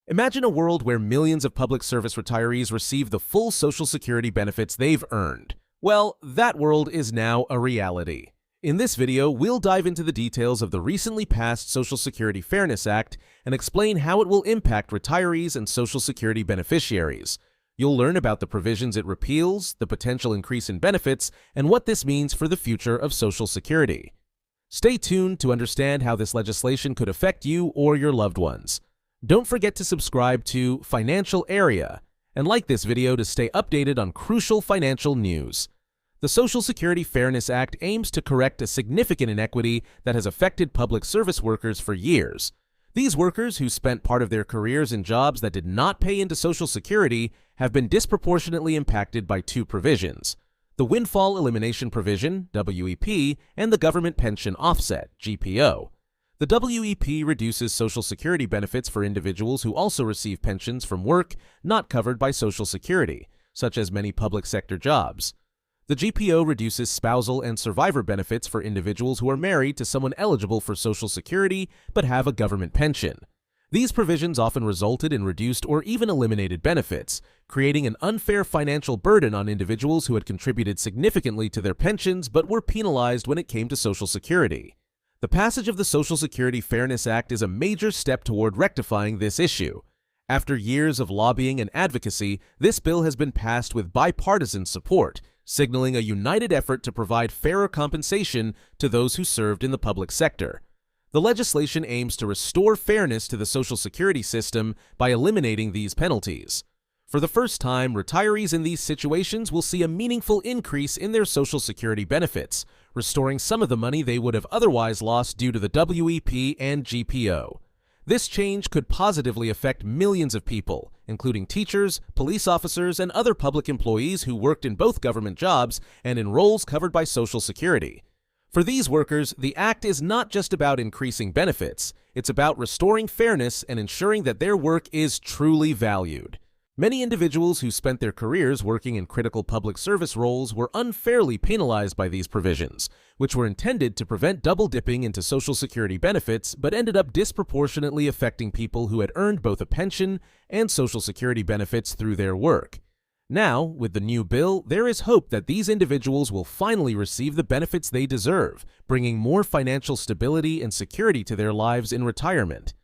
Imagine a world where millions of public service retirees receive the full Social Security benefits they've earned. Well, that world is now a reality. In this video, we'll dive into the details of the recently passed Social Security Fairness Act and explain how it will impact retirees and Social Security beneficiaries. You'll learn about the provisions it repeals, the potential increase in benefits, and what this means for the future of Social Security. Stay tuned to understand how this legislation could affect you or your loved ones. Don't forget to subscribe to Financial Area and like this video to stay updated on crucial financial news. The Social Security Fairness Act aims to correct a significant inequity that has affected public service workers for years. These workers, who spent part of their careers in jobs that did not pay into Social Security, have been disproportionately impacted by two provisions: the Windfall Elimination Provision, WEP, and the Government Pension Offset, GPO. The WEP reduces Social Security benefits for individuals who also receive pensions from work not covered by Social Security, such as many public sector jobs. The GPO reduces spousal and survivor benefits for individuals who are married to someone eligible for Social Security but have a government pension. These provisions often resulted in reduced or even eliminated benefits, creating an unfair financial burden on individuals who had contributed significantly to their pensions but were penalized when it came to Social Security. The passage of the Social Security Fairness Act is a major step toward rectifying this issue. After years of lobbying and advocacy, this bill has been passed with bipartisan support, signaling a united effort to provide fairer compensation to those who served in the public sector. The legislation aims to restore fairness to the Social Security system by eliminating these penalties. For the first time, retirees in these situations will see a meaningful increase in their Social Security benefits, restoring some of the money they would have otherwise lost due to the WEP and GPO. This change could positively affect millions of people, including teachers, police officers, and other public employees who worked in both government jobs and in roles covered by Social Security. For these workers, the act is not just about increasing benefits, it's about restoring fairness and ensuring that their work is truly valued. Many individuals who spent their careers working in critical public service roles were unfairly penalized by these provisions, which were intended to prevent double-dipping into Social Security benefits but ended up disproportionately affecting people who had earned both a pension and Social Security benefits through their work. Now, with the new bill, there is hope that these individuals will finally receive the benefits they deserve, bringing more financial stability and security to their lives in retirement.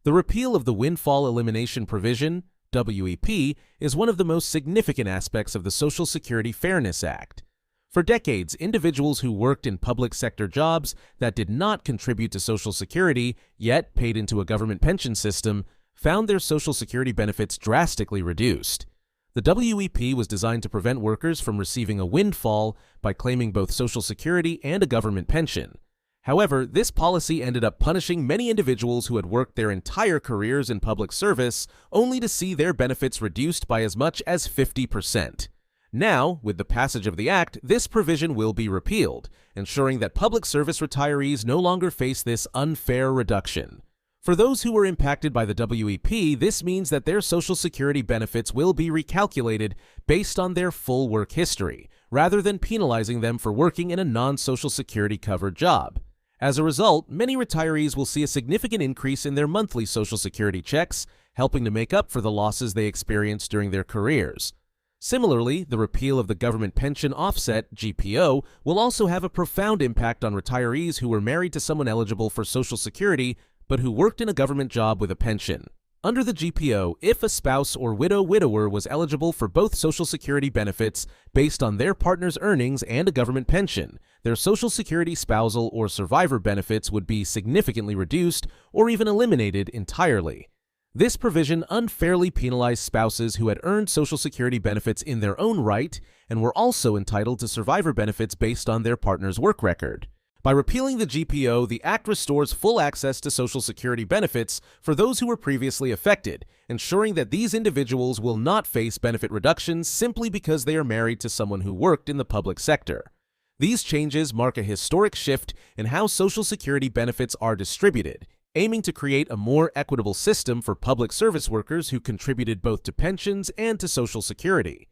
The repeal of the Windfall Elimination Provision, WEP, is one of the most significant aspects of the Social Security Fairness Act. For decades, individuals who worked in public sector jobs that did not contribute to Social Security, yet paid into a government pension system, found their Social Security benefits drastically reduced. The WEP was designed to prevent workers from receiving a windfall by claiming both Social Security and a government pension. However, this policy ended up punishing many individuals who had worked their entire careers in public service only to see their benefits reduced by as much as 50%. Now, with the passage of the act, this provision will be repealed, ensuring that public service retirees no longer face this unfair reduction. For those who were impacted by the WEP, this means that their Social Security benefits will be recalculated based on their full work history, rather than penalizing them for working in a non-Social Security covered job. As a result, many retirees will see a significant increase in their monthly Social Security checks, helping to make up for the losses they experienced during their careers. Similarly, the repeal of the Government Pension Offset, GPO, will also have a profound impact on retirees who were married to someone eligible for Social Security but who worked in a government job with a pension. Under the GPO, if a spouse or widower was eligible for both Social Security benefits based on their partner's earnings and a government pension, their Social Security spousal or survivor benefits would be significantly reduced or even eliminated entirely. This provision unfairly penalized spouses who had earned Social Security benefits in their own right and were also entitled to survivor benefits based on their partner's work record. By repealing the GPO, the Act restores full access to Social Security benefits for those who were previously affected, ensuring that these individuals will not face benefit reductions simply because they are married to someone who worked in the public sector. These changes mark a historic shift in how Social Security benefits are distributed, aiming to create a more equitable system for public service workers who contributed both to pensions and to Social Security.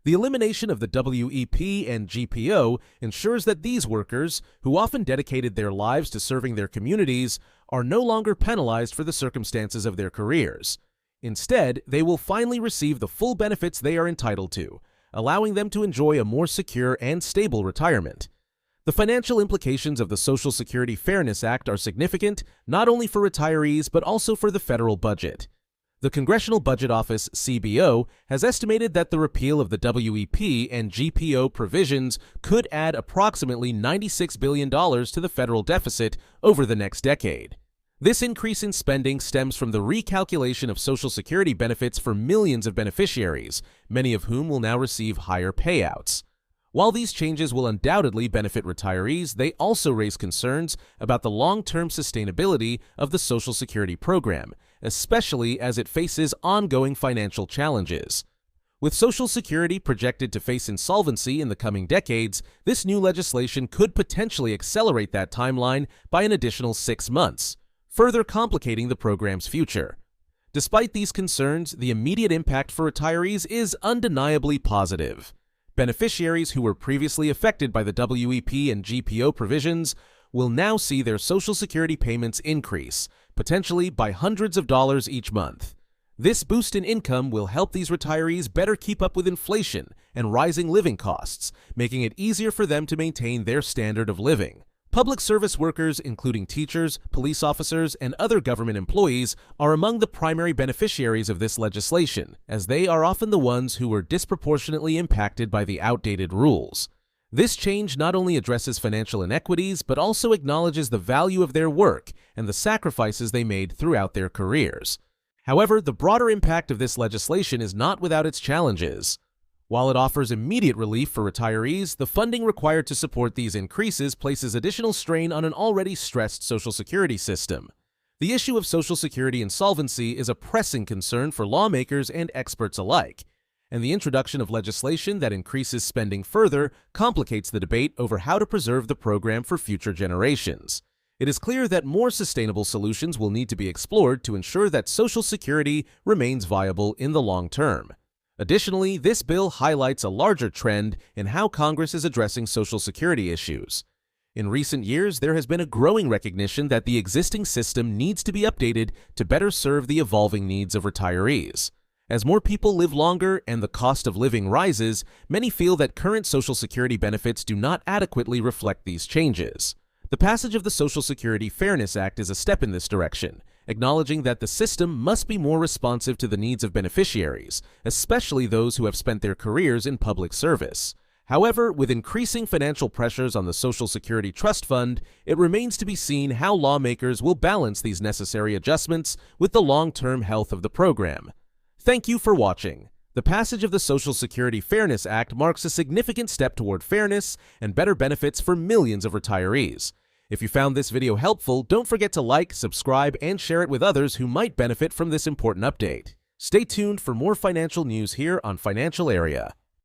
The elimination of the WEP and GPO ensures that these workers, who often dedicated their lives to serving their communities, are no longer penalized for the circumstances of their careers. Instead, they will finally receive the full benefits they are entitled to, allowing them to enjoy a more secure and stable retirement. The financial implications of the Social Security Fairness Act are significant not only for retirees but also for the federal budget. The Congressional Budget Office, CBO, has estimated that the repeal of the WEP and GPO provisions could add approximately $96 billion to the federal deficit over the next decade. This increase in spending stems from the recalculation of Social Security benefits for millions of beneficiaries, many of whom will now receive higher payouts. While these changes will undoubtedly benefit retirees, they also raise concerns about the long-term sustainability of the Social Security program, especially as it faces ongoing financial challenges. With Social Security projected to face insolvency in the coming decades, this new legislation could potentially accelerate that timeline by an additional 6 months, further complicating the program's future. Despite these concerns, the immediate impact for retirees is undeniably positive. Beneficiaries who were previously affected by the WEP and GPO provisions will now see their Social Security payments increase, potentially by hundreds of dollars each month. This boost in income will help these retirees better keep up with inflation and rising living costs, making it easier for them to maintain their standard of living. Public service workers, including teachers, police officers, and other government employees, are among the primary beneficiaries of this legislation, as they are often the ones who were disproportionately impacted by the outdated rules. This change not only addresses financial inequities, but also acknowledges the value of their work and the sacrifices they made throughout their careers. However, the broader impact of this legislation is not without its challenges. While it offers immediate relief for retirees, the funding required to support these increases places additional strain on an already stressed Social Security system. The issue of Social Security insolvency is a pressing concern for lawmakers and experts alike, and the introduction of legislation that increases spending further complicates the debate over how to preserve the program for future generations. It is clear that more sustainable solutions will need to be explored to ensure that Social Security remains viable in the long term. Additionally, this bill highlights a larger trend in how Congress is addressing Social Security issues. In recent years, there has been a growing recognition that the existing system needs to be updated to better serve the evolving needs of retirees. As more people live longer and the cost of living rises, many feel that current Social Security benefits do not adequately reflect these changes. The passage of the Social Security Fairness Act is a step in this direction, acknowledging that the system must be more responsive to the needs of beneficiaries, especially those who have spent their careers in public service. However, with increasing financial pressures on the Social Security Trust Fund, it remains to be seen how lawmakers will balance these necessary adjustments with the long-term health of the program. Thank you for watching. The passage of the Social Security Fairness Act marks a significant step toward fairness and better benefits for millions of retirees. If you found this video helpful, don't forget to like, subscribe, and share it with others who might benefit from this important update. Stay tuned for more financial news here on Financial Area.